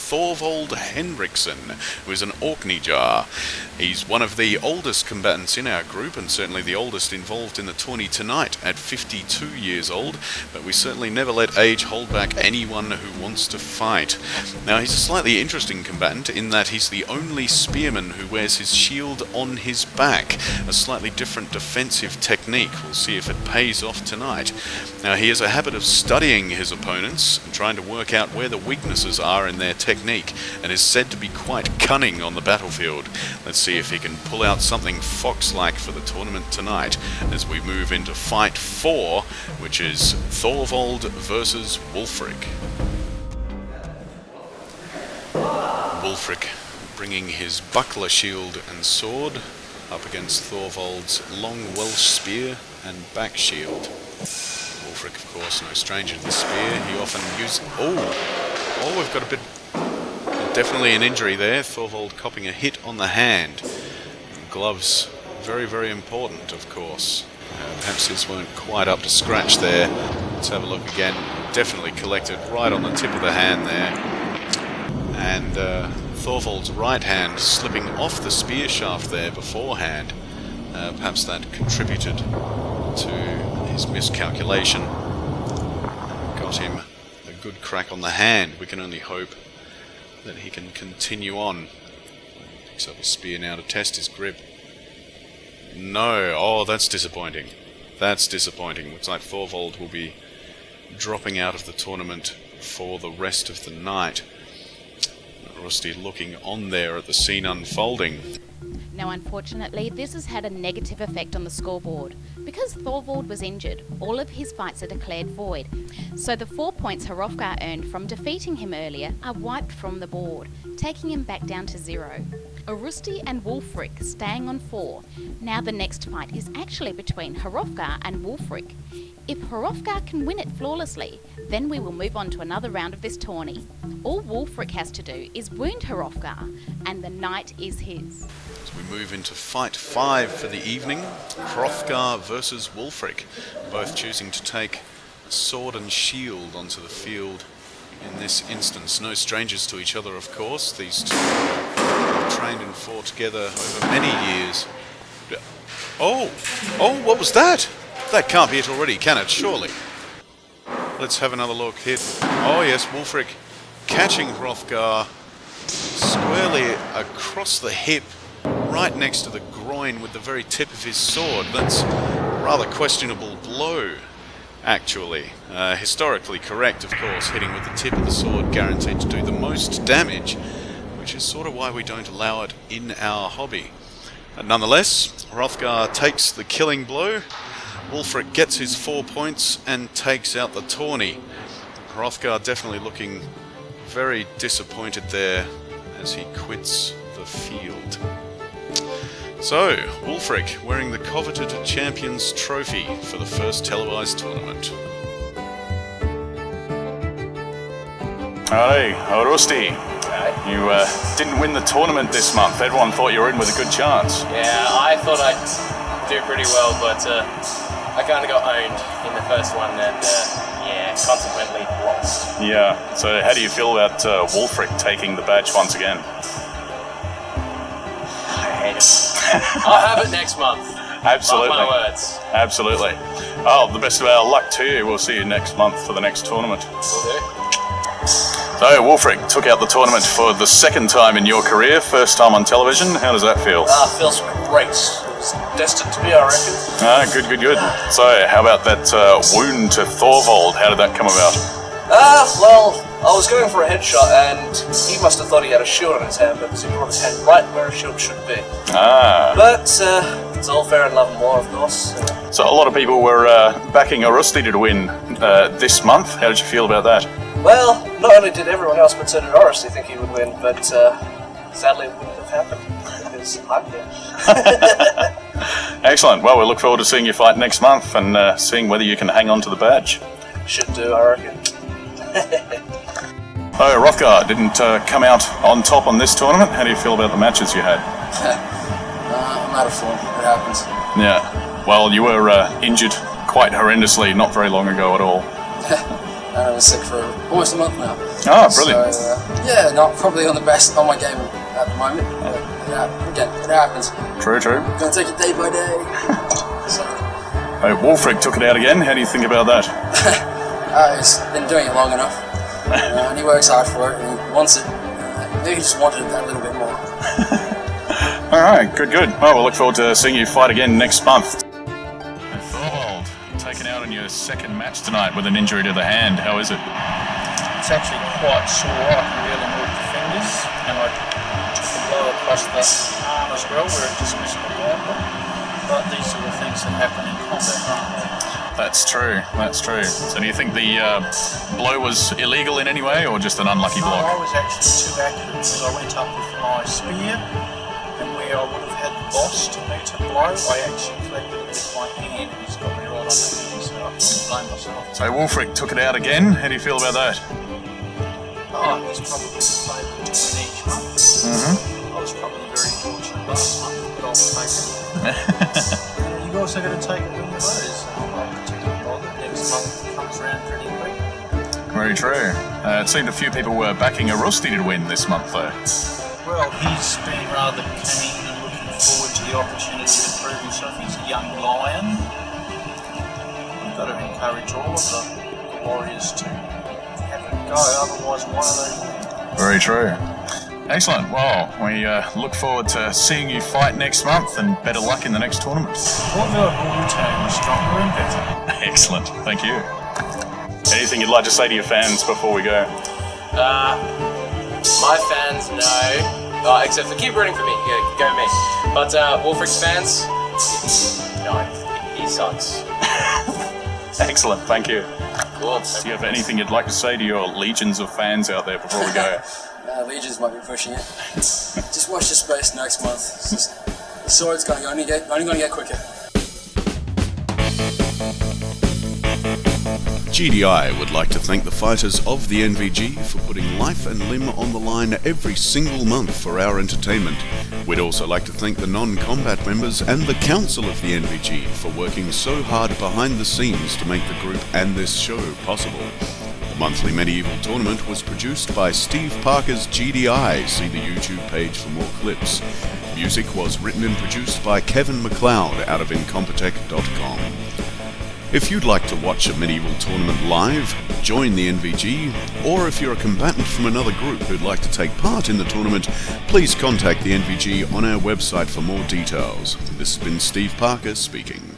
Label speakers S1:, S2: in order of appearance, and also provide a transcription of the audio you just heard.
S1: Thorvald Henriksen, who is an Orkney Jar. He's one of the oldest combatants in our group, and certainly the oldest involved in the tourney tonight at 52 years old, but we certainly never let age hold back anyone who wants to fight. Now, he's a slightly interesting combatant in that he's the only spearman who wears his shield on his back, a slightly different defensive technique. We'll see if it pays off tonight. Now, he has a habit of studying his opponents and trying to work out where the weaknesses are in their technique, and is said to be quite cunning on the battlefield. Let's see if he can pull out something fox-like for the tournament tonight as we move into Fight 4, which is Thorvald versus Wulfric. Wulfric bringing his buckler shield and sword up against Thorvald's long Welsh spear and back shield. Wulfric, of course, no stranger to the spear. He often uses... Oh, we've got a bit... Definitely an injury there. Thorvald copping a hit on the hand. Gloves, very, very important, of course. Perhaps his weren't quite up to scratch there. Let's have a look again. Definitely collected right on the tip of the hand there. And Thorvald's right hand slipping off the spear shaft there beforehand. Perhaps that contributed to his miscalculation. Got him a good crack on the hand. We can only hope that he can continue on. Picks up his spear now to test his grip. No. Oh, that's disappointing. That's disappointing. Looks like Thorvald will be dropping out of the tournament for the rest of the night. Rusty looking on there at the scene unfolding.
S2: Now, unfortunately, this has had a negative effect on the scoreboard. Because Thorvald was injured, all of his fights are declared void. So the 4 points Hrothgar earned from defeating him earlier are wiped from the board, taking him back down to 0. Urusti and Wulfric staying on 4. Now the next fight is actually between Hrothgar and Wulfric. If Hrothgar can win it flawlessly, then we will move on to another round of this tourney. All Wulfric has to do is wound Hrothgar, and the night is his.
S1: As we move into Fight 5 for the evening, Hrothgar versus Wulfric, both choosing to take sword and shield onto the field in this instance. No strangers to each other, of course. These two have trained and fought together over many years. Oh, what was that? That can't be it already, can it? Surely. Let's have another look here. Oh yes, Wulfric catching Hrothgar squarely across the hip, right next to the groin with the very tip of his sword. That's a rather questionable blow, actually. Historically correct, of course, hitting with the tip of the sword guaranteed to do the most damage, which is sort of why we don't allow it in our hobby. But nonetheless, Hrothgar takes the killing blow. Wulfric gets his 4 points and takes out the tourney. Hrothgar definitely looking very disappointed there as he quits the field. So, Wulfric wearing the coveted Champions Trophy for the first televised tournament.
S3: Hey, Rusty. You didn't win the tournament this month. Everyone thought you were in with a good chance.
S4: Yeah, I thought I'd do pretty well, but I kind of got owned in the first one and, consequently lost.
S3: Yeah, so how do you feel about Wulfric taking the badge once again?
S4: I hate it. I'll have it next month.
S3: Absolutely.
S4: Mark my words.
S3: Absolutely. Oh, the best of our luck to you. We'll see you next month for the next tournament.
S4: Will do.
S3: So, Wulfric took out the tournament for the second time in your career, first time on television. How does that feel?
S4: Feels great. It was destined to be, I reckon.
S3: Good. So, how about that wound to Thorvald? How did that come about?
S4: Well, I was going for a headshot and he must have thought he had a shield on his hand because he brought his hand right where a shield should be. But it's all fair in love and war, of course.
S3: So a lot of people were backing Urusti to win this month. How did you feel about that?
S4: Well, not only did everyone else, but so did Urusti think he would win, but sadly it wouldn't have happened because I'm here.
S3: Excellent. Well, we look forward to seeing you fight next month and seeing whether you can hang on to the badge.
S4: Should do, I reckon.
S3: Oh, Hrothgar didn't come out on top on this tournament. How do you feel about the matches you had?
S4: I'm out of form. It happens.
S3: Yeah. Well, you were injured quite horrendously not very long ago at all.
S4: I was sick for almost a month now.
S3: Oh, brilliant.
S4: So,
S5: Yeah, not probably on my game at the moment. But, again, it happens.
S3: True.
S5: Gonna take it day by day. So.
S3: Hey, Wulfric took it out again. How do you think about that?
S5: He's been doing it long enough. And he works hard for it and he wants it. Maybe he just wanted it that little bit more.
S3: Alright, good. Well, we'll look forward to seeing you fight again next month. Thorvald, taken out in your second match tonight with an injury to the hand. How is it?
S6: It's actually quite sore. I can really move the fingers, and I took a blow across the arm as well where it just missed my arm. But these are the things that happen in combat, aren't they?
S3: That's true. So do you think the blow was illegal in any way, or just an unlucky block?
S6: No, I was actually too accurate because I went up with my spear, and where I would have had the boss to me to blow, I actually collected it with my hand. He's got me right on the knee, so I can't blame myself.
S3: So Wulfric took it out again. How do you feel about that?
S6: Oh, he's probably the favourite to win each month. I was probably very fortunate last month, but I'll take it. You guys are going to take it when you lose. I'm not particularly bothered. Next month comes around pretty quick.
S3: Very true. It seemed a few people were backing Arusti to win this month, though.
S6: Well, he's been rather keen and looking forward to the opportunity to prove himself. He's a young lion. We've got to encourage all of the warriors to have a go, otherwise why are they winning?
S3: Very true. Excellent. Well, we look forward to seeing you fight next month, and better luck in the next tournament.
S6: What about all teams stronger and better?
S3: Excellent. Thank you. Anything you'd like to say to your fans before we go?
S7: My fans know, except for keep rooting for me. Yeah, go me. But Wulfric's fans, no, he sucks.
S3: Excellent. Thank you.
S7: Cool.
S3: Do you have anything you'd like to say to your legions of fans out there before we go?
S5: Legions might be pushing it. Just watch the space next month. It's just, the sword's only going to get quicker.
S1: GDI would like to thank the fighters of the NVG for putting life and limb on the line every single month for our entertainment. We'd also like to thank the non-combat members and the council of the NVG for working so hard behind the scenes to make the group and this show possible. The monthly medieval tournament was produced by Steve Parker's GDI. See the YouTube page for more clips. Music was written and produced by Kevin MacLeod out of Incompetech.com. If you'd like to watch a medieval tournament live, join the NVG, or if you're a combatant from another group who'd like to take part in the tournament, please contact the NVG on our website for more details. This has been Steve Parker speaking.